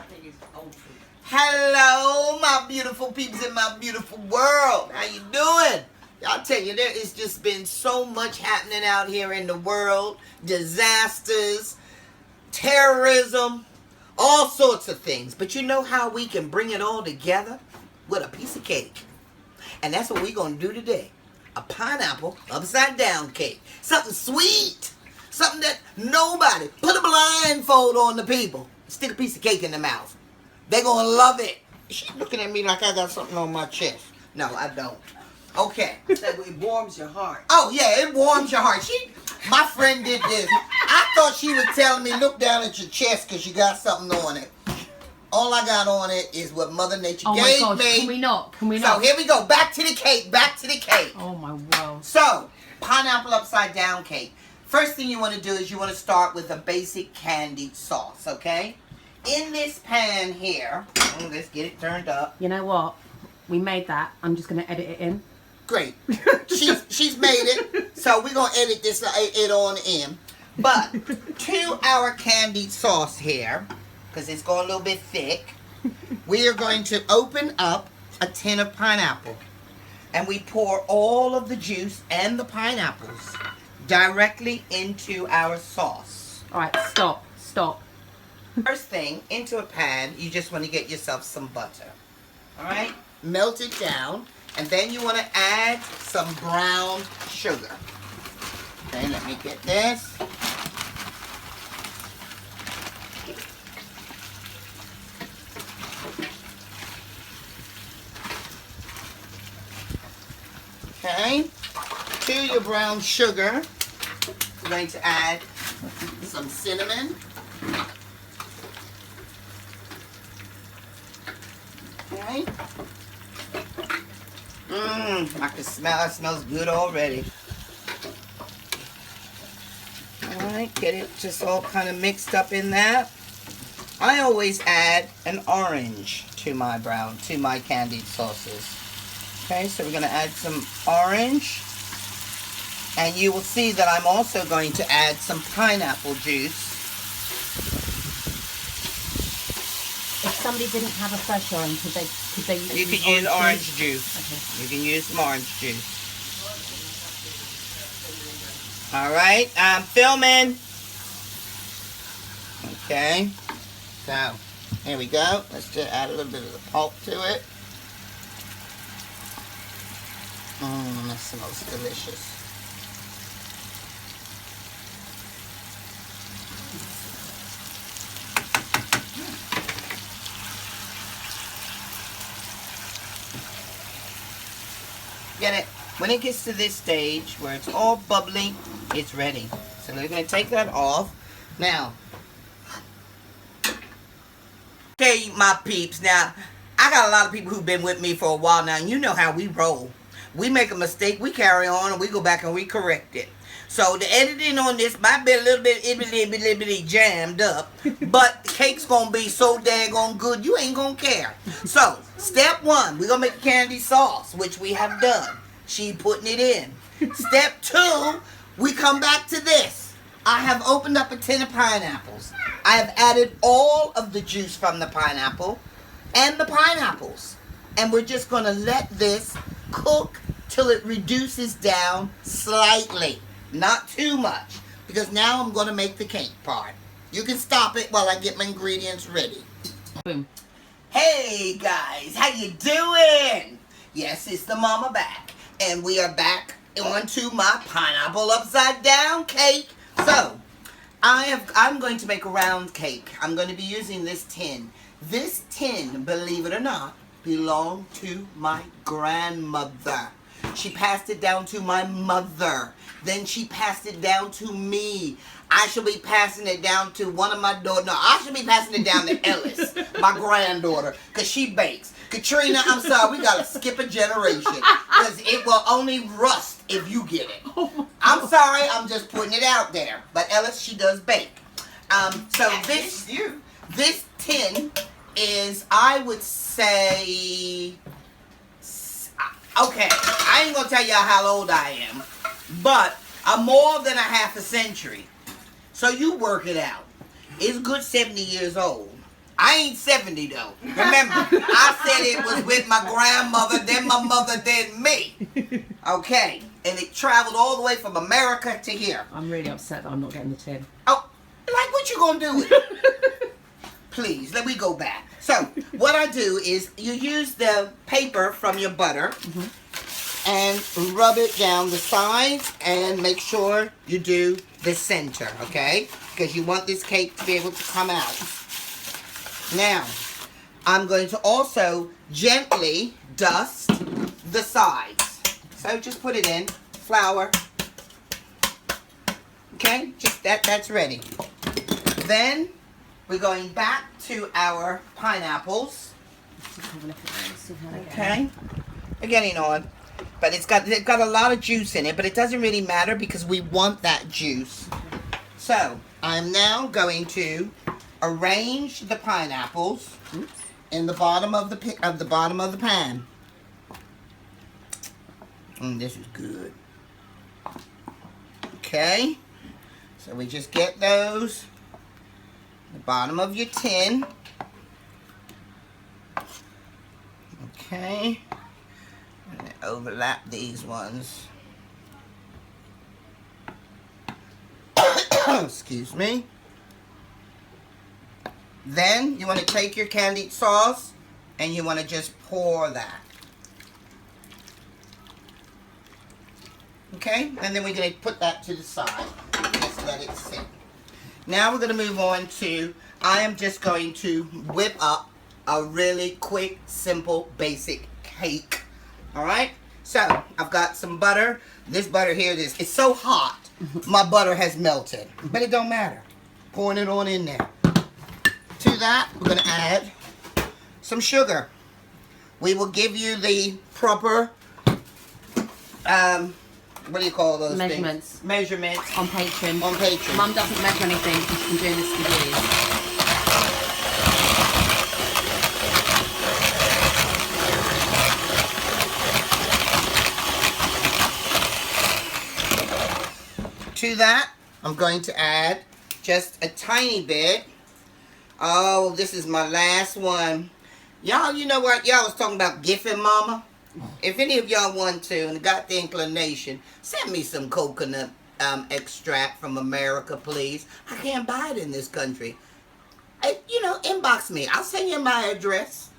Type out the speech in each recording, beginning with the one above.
think it's old food. Hello, my beautiful peeps in my beautiful world. How you doing? I'll tell you, there has just been so much happening out here in the world. Disasters, terrorism, all sorts of things. But you know how we can bring it all together? With a piece of cake. And that's what we're going to do today. A pineapple upside down cake. Something sweet. Something that nobody. Put a blindfold on the people. Stick a piece of cake in their mouth. They're going to love it. She's looking at me like I got something on my chest. No, I don't. Okay. It warms your heart. Oh, yeah, it warms your heart. My friend did this. I thought she was telling me, look down at your chest because you got something on it. All I got on it is what Mother Nature gave me. Oh my gosh, can we not? Can we not? So here we go. Back to the cake. Back to the cake. Oh my world. So, pineapple upside down cake. First thing you want to do is you want to start with a basic candied sauce, okay? In this pan here, let's get it turned up. You know what? We made that. I'm just going to edit it in. Great. She's made it. So we're going to edit this it on in. But to our candied sauce here, because it's going a little bit thick, we are going to open up a tin of pineapple. And we pour all of the juice and the pineapples directly into our sauce. All right, stop. First thing, into a pan, you just want to get yourself some butter. All right? Melt it down. And then you want to add some brown sugar. Okay, let me get this. Okay, to your brown sugar, you're going to add some cinnamon. Okay. I can smell it. It smells good already. Alright, get it just all kind of mixed up in that. I always add an orange to my candied sauces. Okay, so we're going to add some orange. And you will see that I'm also going to add some pineapple juice. If somebody didn't have a fresh orange, could they use You can use orange juice. Okay. You can use some orange juice. Alright, I'm filming. Okay, so here we go. Let's just add a little bit of the pulp to it. That smells delicious. Get it? When it gets to this stage where it's all bubbly, it's ready. So we're going to take that off. Now, okay, my peeps. Now, I got a lot of people who've been with me for a while now, and you know how we roll. We make a mistake, we carry on, and we go back and we correct it. So the editing on this might be a little bit jammed up, but the cake's gonna be so daggone good, you ain't gonna care. So, step one, we're gonna make a candy sauce, which we have done. She putting it in. Step two, we come back to this. I have opened up a tin of pineapples. I have added all of the juice from the pineapple and the pineapples. And we're just gonna let this cook till it reduces down slightly. Not too much, because now I'm going to make the cake part. You can stop it while I get my ingredients ready. Boom. Hey guys, how you doing? Yes, it's the mama back, and we are back onto my pineapple upside down cake. So, I'm going to make a round cake. I'm going to be using this tin. This tin, believe it or not, belonged to my grandmother. She passed it down to my mother. Then she passed it down to me. I should be passing it down to one of my daughters. No, I should be passing it down to Ellis, my granddaughter, because she bakes. Katrina, I'm sorry, we got to skip a generation, because it will only rust if you get it. I'm sorry, I'm just putting it out there. But Ellis, she does bake. So this tin is, I would say, okay, I ain't gonna tell y'all how old I am, but I'm more than a half a century. So you work it out. It's good 70 years old. I ain't 70 though. Remember, I said it was with my grandmother, then my mother, then me. Okay, and it traveled all the way from America to here. I'm really upset that I'm not getting the tin. Oh, like what you gonna do with it? Please, let me go back. So, what I do is you use the paper from your butter and rub it down the sides and make sure you do the center, okay? Because you want this cake to be able to come out. Now, I'm going to also gently dust the sides. So just put it in, flour. Okay, just that's ready. Then we're going back to our pineapples. Okay, they're getting on, but they've got a lot of juice in it, but it doesn't really matter because we want that juice. So I'm now going to arrange the pineapples in the bottom of the pan. This is good. Okay, so we just get those the bottom of your tin. Okay, and overlap these ones. Excuse me. Then you want to take your candied sauce and you want to just pour that. Okay, and then we're going to put that to the side. Just let it sit. Now we're going to move on to, I am just going to whip up a really quick, simple, basic cake. Alright, so I've got some butter. This butter here, it's so hot, my butter has melted. But it don't matter. Pouring it on in there. To that, we're going to add some sugar. We will give you the proper, what do you call those Measurements. things? Measurements. On Patreon. On Patreon. Mum doesn't measure anything because she's been doing this for years. To that, I'm going to add just a tiny bit. Oh, this is my last one. Y'all, you know what? Y'all was talking about gifting Mama. If any of y'all want to and got the inclination, send me some coconut extract from America, please. I can't buy it in this country. Inbox me. I'll send you my address.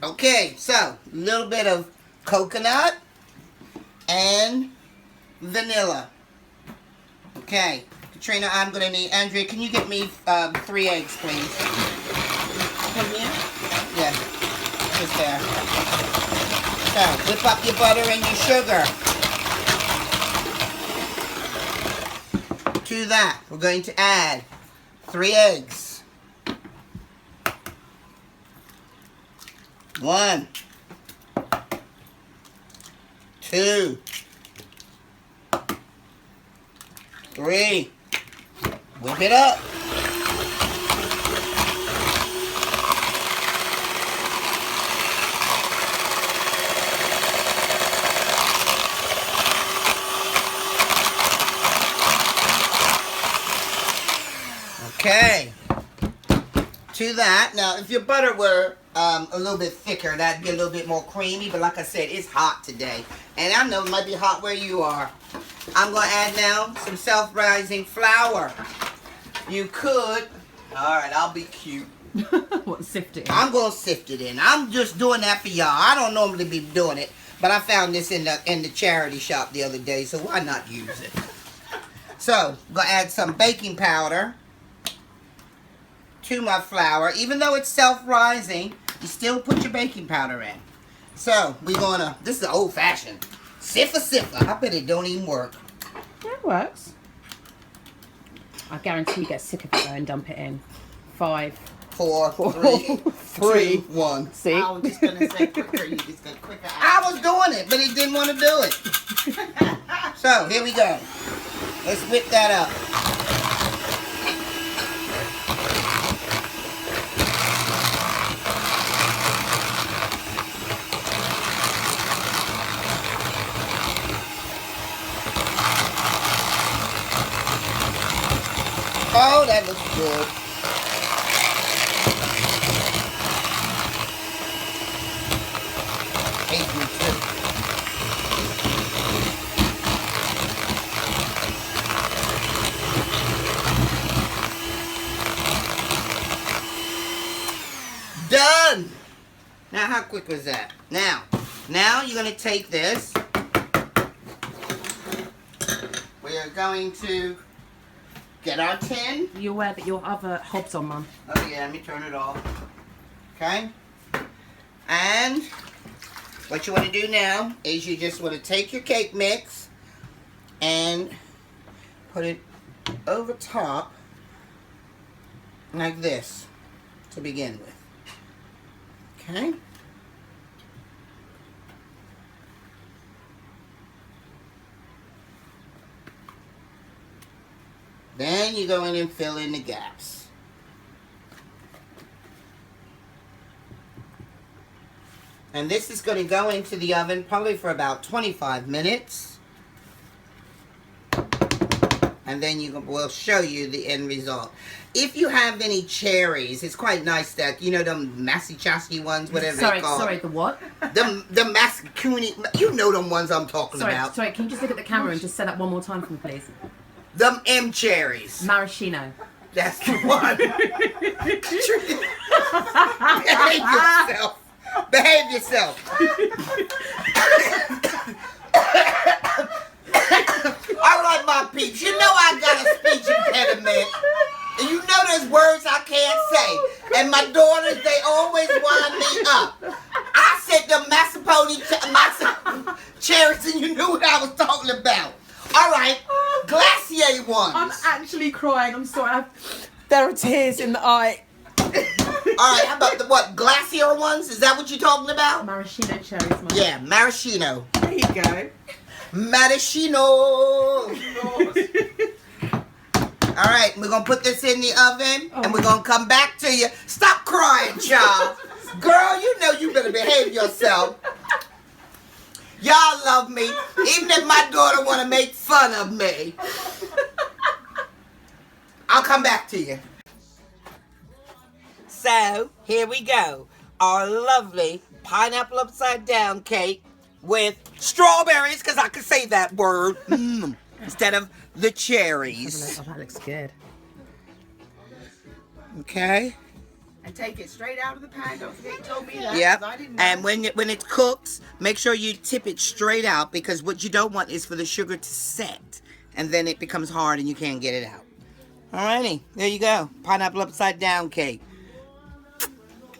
Okay, so a little bit of coconut and vanilla. Okay, Katrina, I'm going to need, Andrea, can you get me 3 eggs, please? Come here? Yeah, just there. So, whip up your butter and your sugar. To that, we're going to add 3 eggs. 1, 2, 3. Whip it up. Okay. To that, now if your butter were a little bit thicker, that'd be a little bit more creamy, but like I said, it's hot today. And I know it might be hot where you are. I'm going to add now some self-rising flour. You could, alright, I'll be cute. What, sift it in? I'm going to sift it in. I'm just doing that for y'all. I don't normally be doing it, but I found this in the charity shop the other day, so why not use it? So, I'm going to add some baking powder to my flour. Even though it's self-rising, you still put your baking powder in. So, we're going to, this is old-fashioned. Siffer. I bet it don't even work. Yeah, it works. I guarantee you get sick of it though and dump it in. 5, 4, 3, 2, 1. See? I was just gonna say quicker. You just got quicker. I was doing it, but it didn't want to do it. So, here we go. Let's whip that up. Oh, that looks good. Hate me too. Done! Now, how quick was that? Now you're going to take this. We are going to get our tin. You aware that your other hob's on, Mum? Oh yeah, let me turn it off. Okay? And what you want to do now is you just want to take your cake mix and put it over top like this to begin with. Okay? Then you go in and fill in the gaps. And this is going to go into the oven probably for about 25 minutes. And then we'll show you the end result. If you have any cherries, it's quite nice that, you know, them Massachusetts ones, whatever they call Sorry, the what? them Massachusetts, you know them ones I'm talking about. Sorry, can you just look at the camera and just say that one more time for me, please? Them M cherries. Maraschino. That's the one. Behave yourself. Behave yourself. All right, my peeps. You know I got a speech impediment. And you know there's words I can't say. And my daughters, they always wind me up. I said the cherries, and you knew what I was talking about. All right, glacier ones. I'm actually crying. I'm sorry. There are tears in the eye. All right, how about the what? Glacier ones? Is that what you're talking about? Maraschino cherries, Mum. Yeah, maraschino. There you go. Maraschino. All right, we're going to put this in the oven, and we're going to come back to you. Stop crying, child. Girl, you know you better behave yourself. Y'all love me, even if my daughter want to make fun of me. I'll come back to you. So, here we go. Our lovely pineapple upside down cake with strawberries, because I can say that word, instead of the cherries. Oh, that looks good. Okay. And take it straight out of the pan. Don't forget you told me that. Yep. 'Cause I didn't know. And when it cooks, make sure you tip it straight out, because what you don't want is for the sugar to set, and then it becomes hard and you can't get it out. Alrighty, there you go. Pineapple upside down cake.